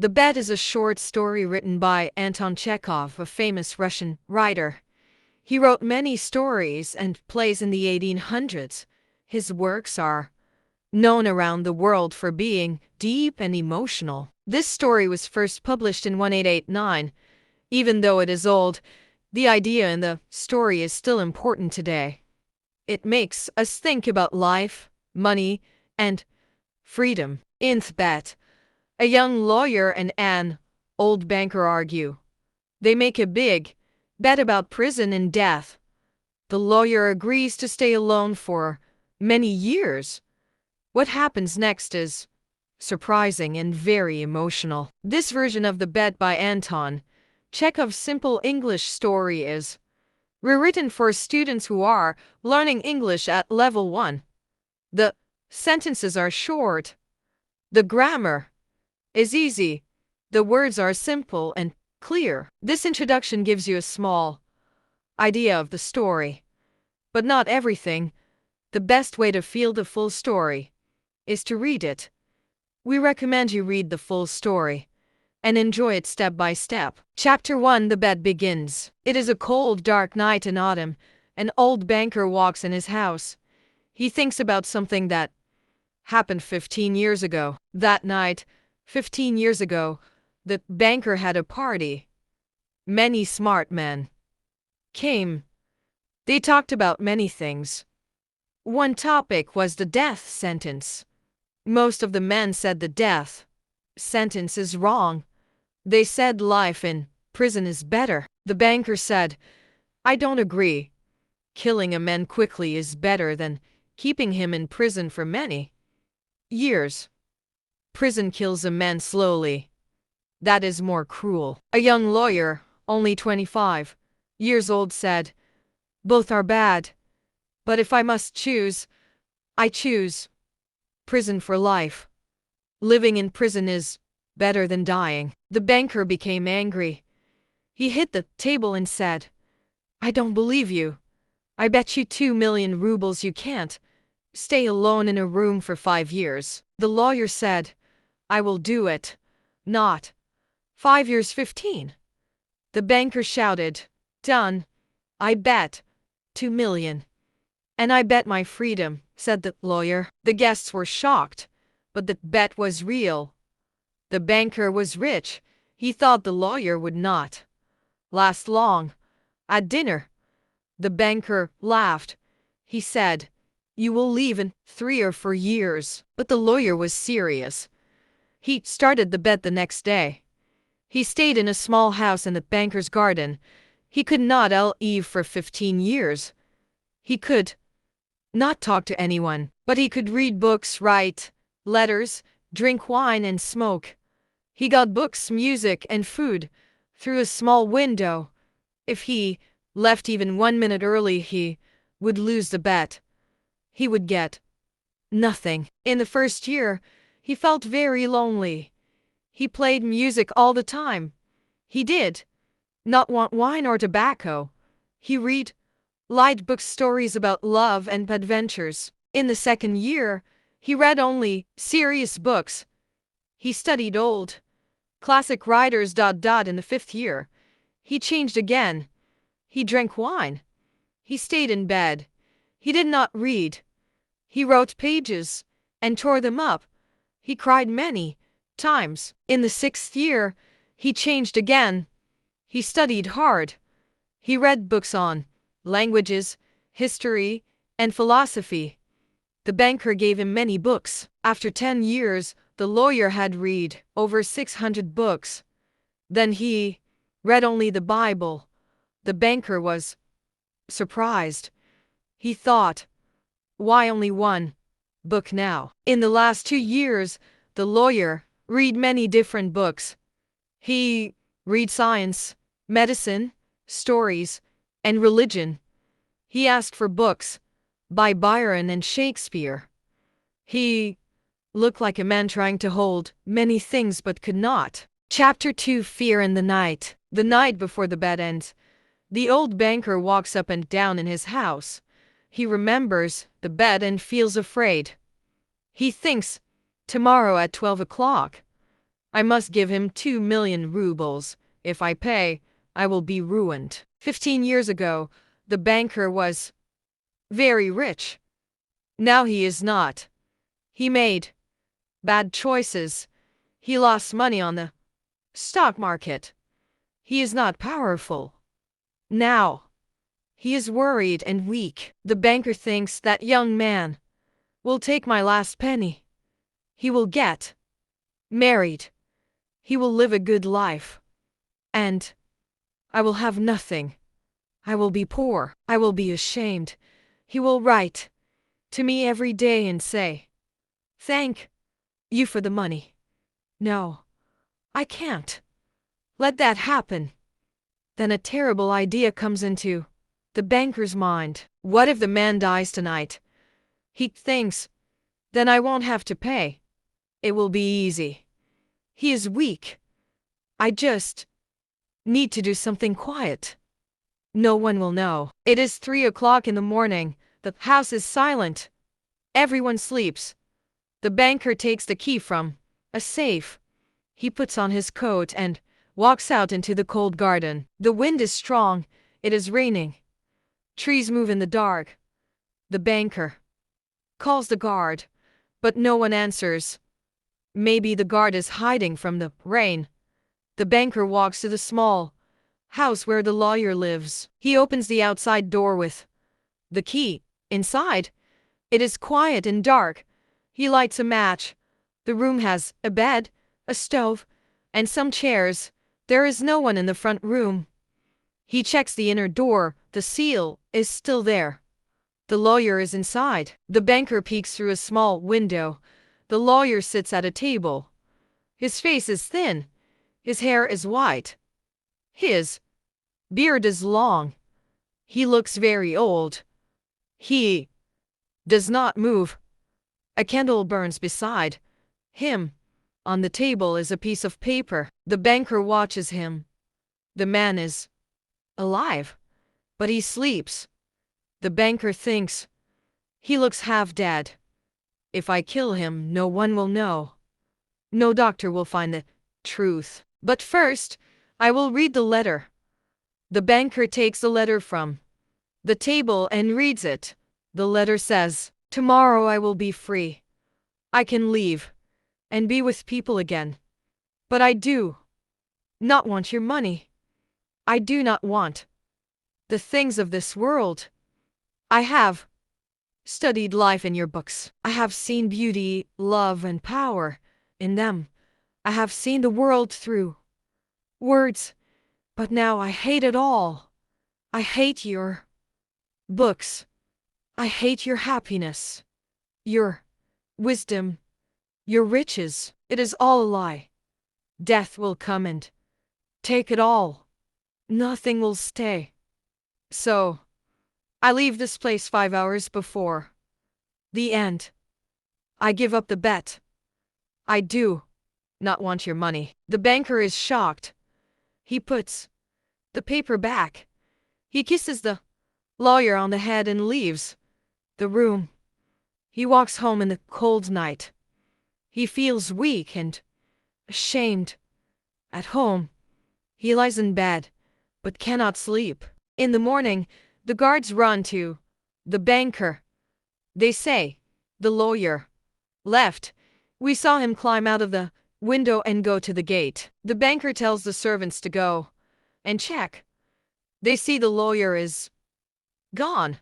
The Bed is a short story written by Anton Chekhov, a famous Russian writer. He wrote many stories and plays in the 1800s. His works are known around the world for being deep and emotional. This story was first published in 1889. Even though it is old, the idea in the story is still important today. It makes us think about life, money, and freedom. In the bet, a young lawyer and an old banker argue. They make a big bet about prison and death. The lawyer agrees to stay alone for many years. What happens next is surprising and very emotional. This version of the bet by Anton Chekhov's simple English story is rewritten for students who are learning English at level 1. The sentences are short. The grammar is easy. The words are simple and clear. This introduction gives you a small idea of the story, but not everything. The best way to feel the full story is to read it. We recommend you read the full story and enjoy it step by step. Chapter 1: The Bed begins. It is a cold, dark night in autumn. An old banker walks in his house. He thinks about something that happened 15 years ago. That night, 15 years ago, the banker had a party. Many smart men came. They talked about many things. One topic was the death sentence. Most of the men said the death sentence is wrong. They said life in prison is better. The banker said, "I don't agree. Killing a man quickly is better than keeping him in prison for many years. Prison kills a man slowly. That is more cruel." A young lawyer, only 25 years old, said, "Both are bad. But if I must choose, I choose prison for life. Living in prison is better than dying." The banker became angry. He hit the table and said, "I don't believe you. I bet you 2 million rubles you can't stay alone in a room for 5 years. The lawyer said, "I will do it. Not 5 years, 15. The banker shouted, "Done. I bet 2 million. "And I bet my freedom," said the lawyer. The guests were shocked, but the bet was real. The banker was rich. He thought the lawyer would not last long. At dinner, the banker laughed. He said, "You will leave in 3 or 4 years." But the lawyer was serious. He started the bet the next day. He stayed in a small house in the banker's garden. He could not leave for 15 years. He could not talk to anyone, but he could read books, write letters, drink wine, and smoke. He got books, music, and food through a small window. If he left even 1 minute early, he would lose the bet. He would get nothing. In the first year, he felt very lonely. He played music all the time. He did not want wine or tobacco. He read light book stories about love and adventures. In the second year, he read only serious books. He studied old classic writers. In the 5th year, he changed again. He drank wine. He stayed in bed. He did not read. He wrote pages and tore them up. He cried many times. In the 6th year, he changed again. He studied hard. He read books on languages, history, and philosophy. The banker gave him many books. After 10 years, the lawyer had read over 600 books. Then he read only the Bible. The banker was surprised. He thought, "Why only one book now?" In the last 2 years, the lawyer read many different books. He read science, medicine, stories, and religion. He asked for books by Byron and Shakespeare. He looked like a man trying to hold many things but could not. Chapter 2: Fear in the Night. The night before the bed ends, the old banker walks up and down in his house. He remembers the bed and feels afraid. He thinks, tomorrow at 12 o'clock, I must give him 2 million rubles. If I pay, I will be ruined. 15 years ago, the banker was very rich. Now he is not. He made bad choices. He lost money on the stock market. He is not powerful. Now, he is worried and weak. The banker thinks that young man will take my last penny. He will get married. He will live a good life. And I will have nothing. I will be poor. I will be ashamed. He will write to me every day and say, "Thank you for the money." No, I can't let that happen. Then a terrible idea comes into the banker's mind. What if the man dies tonight? He thinks, then I won't have to pay. It will be easy. He is weak. I just need to do something quiet. No one will know. It is 3 o'clock in the morning. The house is silent. Everyone sleeps. The banker takes the key from a safe. He puts on his coat and walks out into the cold garden. The wind is strong. It is raining. Trees move in the dark. The banker calls the guard, but no one answers. Maybe the guard is hiding from the rain. The banker walks to the small house where the lawyer lives. He opens the outside door with the key. Inside, it is quiet and dark. He lights a match. The room has a bed, a stove, and some chairs. There is no one in the front room. He checks the inner door. The seal is still there. The lawyer is inside. The banker peeks through a small window. The lawyer sits at a table. His face is thin. His hair is white. His beard is long. He looks very old. He does not move. A candle burns beside him. On the table is a piece of paper. The banker watches him. The man is alive, but he sleeps. The banker thinks, he looks half dead. If I kill him, no one will know. No doctor will find the truth. But first, I will read the letter. The banker takes the letter from the table and reads it. The letter says, "Tomorrow I will be free. I can leave and be with people again. But I do not want your money. I do not want the things of this world. I have studied life in your books. I have seen beauty, love, and power in them. I have seen the world through words, but now I hate it all. I hate your books. I hate your happiness, your wisdom, your riches. It is all a lie. Death will come and take it all. Nothing will stay. So, I leave this place 5 hours before the end. I give up the bet. I do not want your money." The banker is shocked. He puts the paper back. He kisses the lawyer on the head and leaves the room. He walks home in the cold night. He feels weak and ashamed. At home, he lies in bed, but cannot sleep. In the morning, the guards run to the banker. They say, "The lawyer left. We saw him climb out of the window and go to the gate." The banker tells the servants to go and check. They see the lawyer is gone.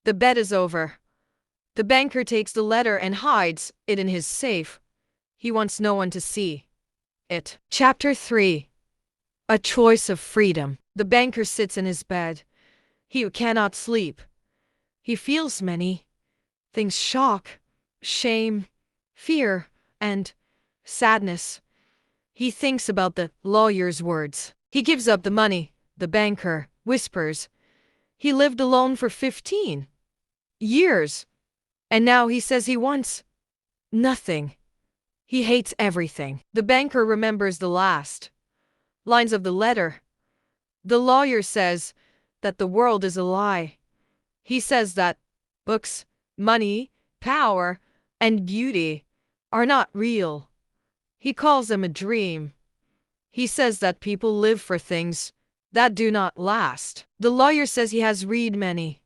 The bet is over. The banker takes the letter and hides it in his safe. He wants no one to see it. Chapter 3. A Choice of Freedom. The banker sits in his bed. He cannot sleep. He feels many things: shock, shame, fear, and sadness. He thinks about the lawyer's words. He gives up the money. The banker whispers. He lived alone for 15 years. And now he says he wants nothing. He hates everything. The banker remembers the last lines of the letter. The lawyer says that the world is a lie. He says that books, money, power, and beauty are not real. He calls them a dream. He says that people live for things that do not last. The lawyer says he has read many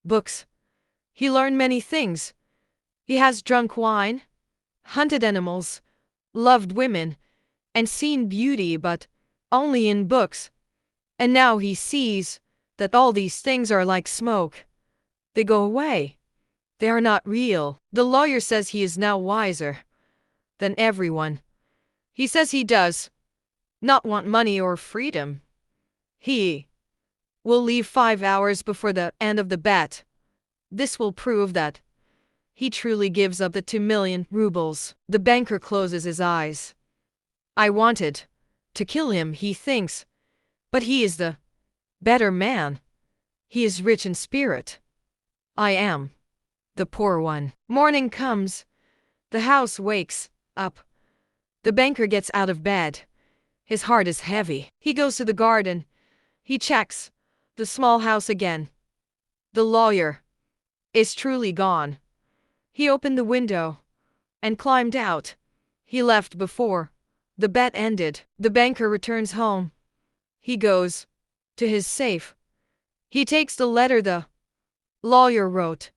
books. He learned many things. He has drunk wine, hunted animals, loved women, and seen beauty, but only in books. And now he sees that all these things are like smoke. They go away. They are not real. The lawyer says he is now wiser than everyone. He says he does not want money or freedom. He will leave 5 hours before the end of the bet. This will prove that he truly gives up the 2 million rubles. The banker closes his eyes. I wanted to kill him, he thinks, but he is the better man. He is rich in spirit. I am the poor one. Morning comes. The house wakes up. The banker gets out of bed. His heart is heavy. He goes to the garden. He checks the small house again. The lawyer is truly gone. He opened the window and climbed out. He left before the bet ended. The banker returns home. He goes to his safe. He takes the letter the lawyer wrote.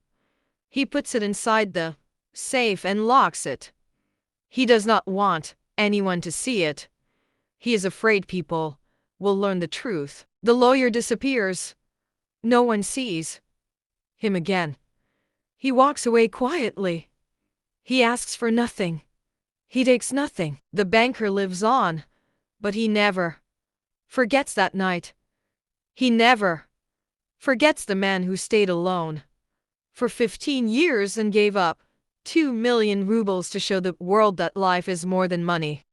He puts it inside the safe and locks it. He does not want anyone to see it. He is afraid people will learn the truth. The lawyer disappears. No one sees him again. He walks away quietly. He asks for nothing. He takes nothing. The banker lives on, but he never forgets that night. He never forgets the man who stayed alone for 15 years and gave up 2 million rubles to show the world that life is more than money.